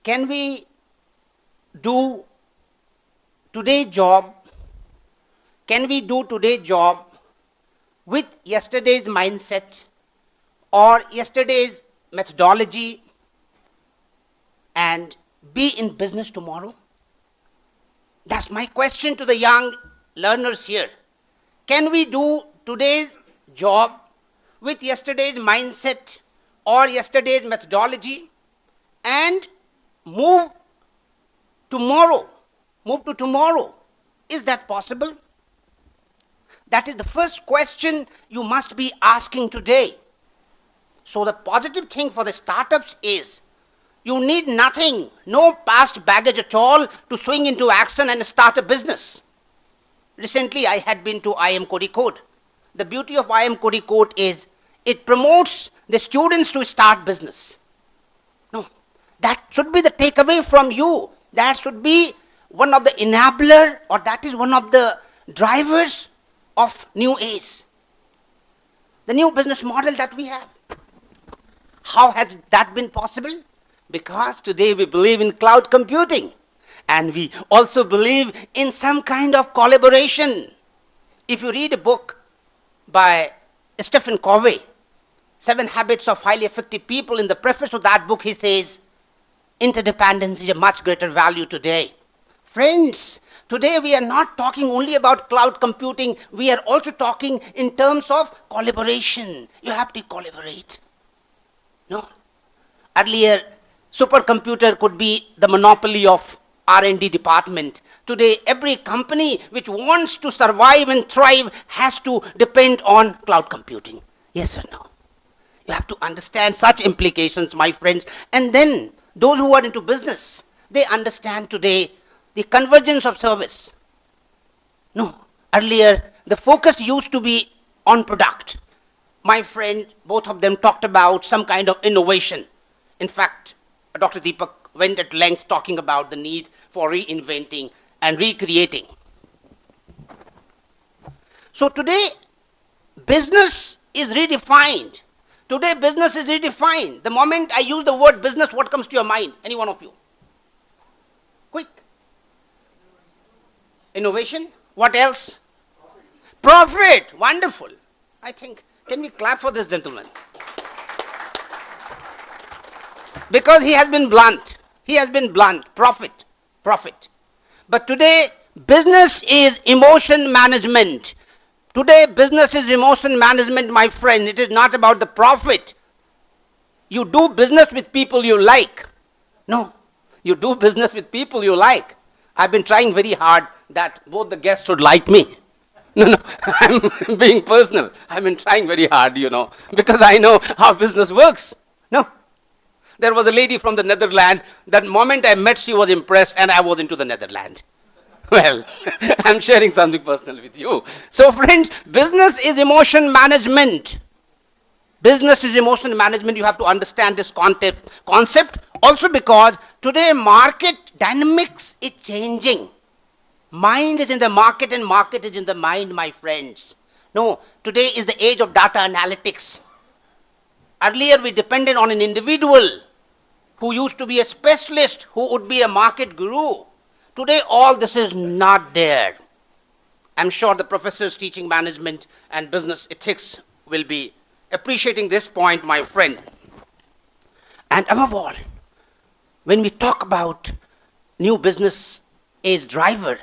Can we do today's job? Can we do today's job with yesterday's mindset or yesterday's methodology and be in business tomorrow? That's my question to the young learners here. Can we do today's job with yesterday's mindset or yesterday's methodology and move to tomorrow? Is that possible? That is the first question you must be asking today. So the positive thing for the startups is you need nothing, no past baggage at all to swing into action and start a business. Recently I had been to IIM Kozhikode. The beauty of IIM Kozhikode is it promotes the students to start business. No, that should be the takeaway from you. That should be one of the enabler, or that is one of the drivers of new age. The new business model that we have. How has that been possible? Because today we believe in cloud computing and we also believe in some kind of collaboration. If you read a book by Stephen Covey, 7 Habits of Highly Effective People, in the preface to that book he says, interdependence is a much greater value today. Friends, today we are not talking only about cloud computing, we are also talking in terms of collaboration. You have to collaborate. No. Earlier, supercomputer could be the monopoly of R&D department. Today, every company which wants to survive and thrive has to depend on cloud computing. Yes or no? You have to understand such implications, my friends. And then, those who are into business, they understand today the convergence of service. No, earlier, the focus used to be on product. My friend, both of them talked about some kind of innovation. In fact, Dr. Deepak went at length talking about the need for reinventing and recreating. So today, business is redefined. Today, business is redefined. The moment I use the word business, what comes to your mind? Any one of you? Quick. Innovation. What else? Profit. Wonderful. I think, can we clap for this gentleman? Because he has been blunt. He has been blunt. Profit. But today, business is emotion management. Today, business is emotion management, my friend. It is not about the profit. You do business with people you like. No, you do business with people you like. I've been trying very hard that both the guests should like me. No, I'm being personal. I've been trying very hard, because I know how business works. No. There was a lady from the Netherlands. That moment I met, she was impressed and I was into the Netherlands. Well, I'm sharing something personal with you. So friends, business is emotion management. Business is emotion management. You have to understand this concept also because today market dynamics is changing. Mind is in the market and market is in the mind, my friends. No, today is the age of data analytics. Earlier we depended on an individual who used to be a specialist, who would be a market guru. Today all this is not there. I'm sure the professors teaching management and business ethics will be appreciating this point, my friend. And above all, when we talk about new business age driver,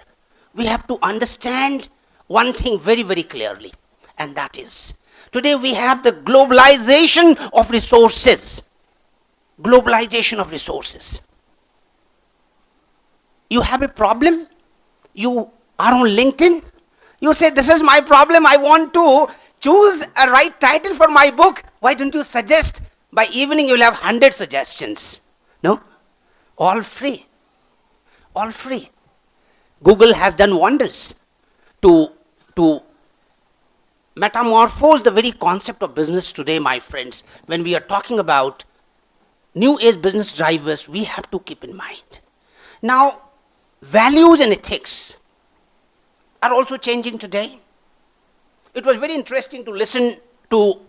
we have to understand one thing very, very clearly, and that is, today we have the globalization of resources. Globalization of resources. You have a problem, you are on LinkedIn, you say, this is my problem, I want to choose a right title for my book. Why don't you suggest? By evening you will have 100 suggestions. No? All free. All free. Google has done wonders to metamorphose the very concept of business today, my friends. When we are talking about new age business drivers, we have to keep in mind. Now, values and ethics are also changing today. It was very interesting to listen to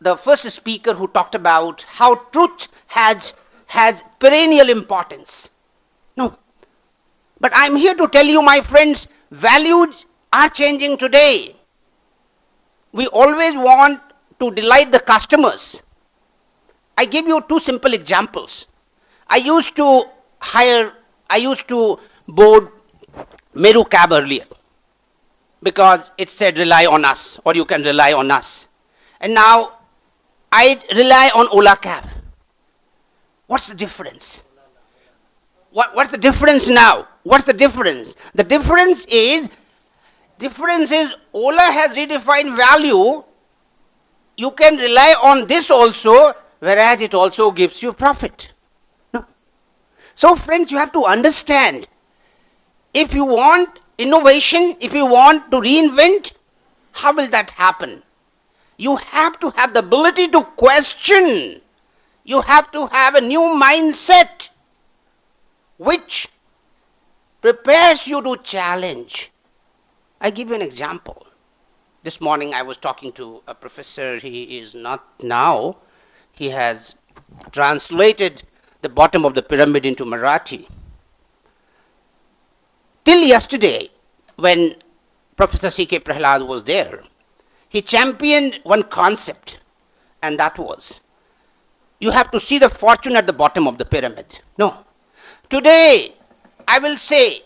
the first speaker who talked about how truth has has perennial importance. No. But I'm here to tell you, my friends, values are changing today. We always want to delight the customers. I give you two simple examples. I used to board Meru cab earlier because it said rely on us, or you can rely on us. And now I rely on Ola cab. What's the difference? What's the difference now? What's the difference? The difference is Ola has redefined value. You can rely on this also, whereas it also gives you profit. No. So friends, you have to understand, if you want innovation, if you want to reinvent, how will that happen? You have to have the ability to question. You have to have a new mindset which prepares you to challenge. I give you an example. This morning I was talking to a professor. He is not now. He has translated the bottom of the pyramid into Marathi. Till yesterday, when Professor C K Prahlad was there, he championed one concept, and that was, you have to see the fortune at the bottom of the pyramid. No. Today, I will say,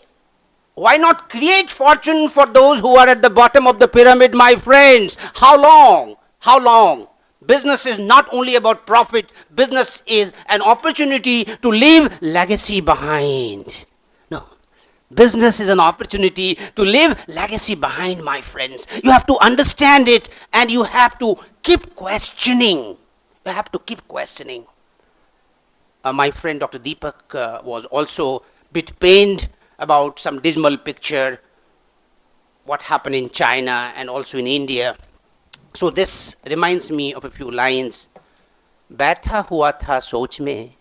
why not create fortune for those who are at the bottom of the pyramid, my friends? How long? How long? Business is not only about profit. Business is an opportunity to leave legacy behind. No. Business is an opportunity to leave legacy behind, my friends. You have to understand it, and you have to keep questioning. You have to keep questioning. My friend Dr. Deepak was also a bit pained about some dismal picture, what happened in China and also in India. So this reminds me of a few lines. बैठा हुआ था सोच में,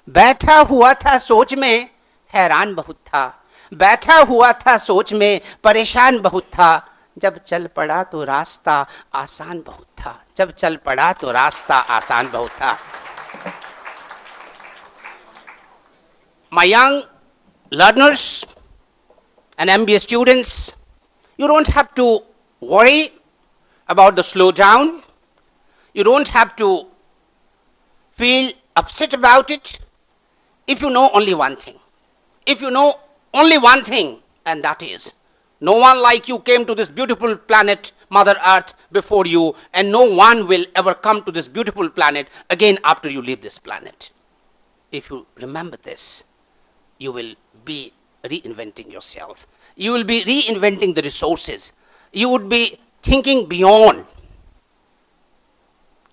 बैठा हुआ था सोच में, हैरान बहुत था, बैठा हुआ था सोच में, परेशान बहुत था, जब चल पड़ा तो रास्ता आसान बहुत था, जब चल पड़ा तो रास्ता आसान बहुत था. My young learners and MBA students, you don't have to worry about the slowdown. You don't have to feel upset about it if you know only one thing. If you know only one thing, and that is, no one like you came to this beautiful planet, Mother Earth, before you, and no one will ever come to this beautiful planet again after you leave this planet. If you remember this, you will be reinventing yourself. You will be reinventing the resources. You would be thinking beyond.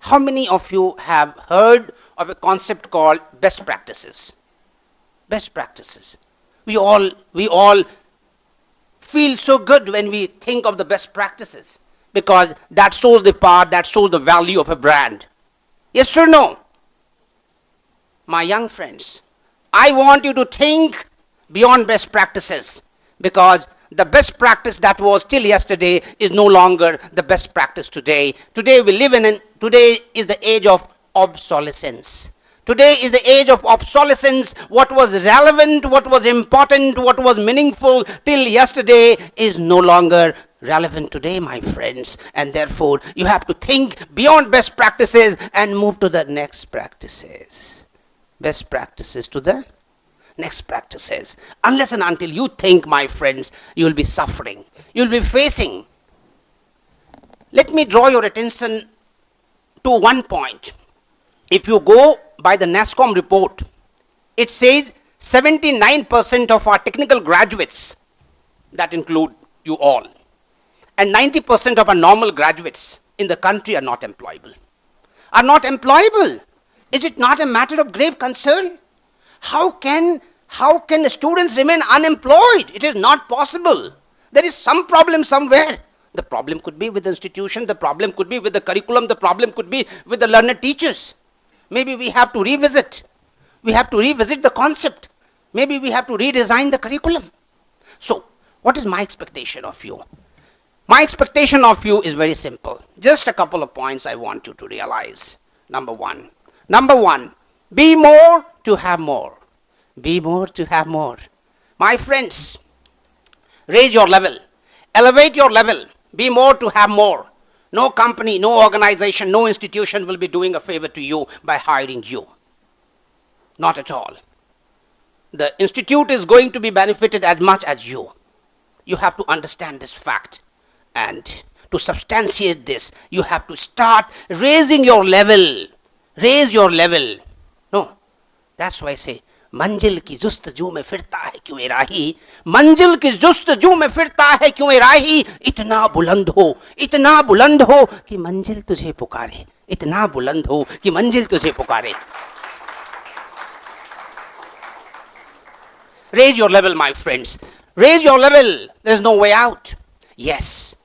How many of you have heard of a concept called best practices? Best practices. We all feel so good when we think of the best practices, because that shows the power, that shows the value of a brand. Yes or no? My young friends, I want you to think beyond best practices, because the best practice that was till yesterday is no longer the best practice today. Today is the age of obsolescence. Today is the age of obsolescence. What was relevant, what was important, what was meaningful till yesterday is no longer relevant today, my friends. And therefore, you have to think beyond best practices and move to the next practices. Best practices to the next practices. Unless and until you think, my friends, you will be suffering. You will be facing. Let me draw your attention to one point. If you go by the NASSCOM report, it says 79% of our technical graduates, that include you all, and 90% of our normal graduates in the country are not employable. Are not employable. Is it not a matter of grave concern? How can the students remain unemployed? It is not possible. There is some problem somewhere. The problem could be with the institution, the problem could be with the curriculum, the problem could be with the learned teachers. Maybe we have to revisit. We have to revisit the concept. Maybe we have to redesign the curriculum. So, what is my expectation of you? My expectation of you is very simple. Just a couple of points I want you to realize. Number one, be more to have more. Be more to have more. My friends, raise your level. Elevate your level. Be more to have more. No company, no organization, no institution will be doing a favor to you by hiring you. Not at all. The institute is going to be benefited as much as you. You have to understand this fact. And to substantiate this, you have to start raising your level. Raise your level. No, that's why I say, मंजिल की जुस्तजू में फिरता है क्यों ए राही, मंजिल की जुस्तजू में फिरता है क्यों ए राही, इतना बुलंद हो कि मंजिल तुझे पुकारे, इतना बुलंद हो कि मंजिल तुझे पुकारे. Raise your level, my friends. Raise your level. There's no way out. Yes,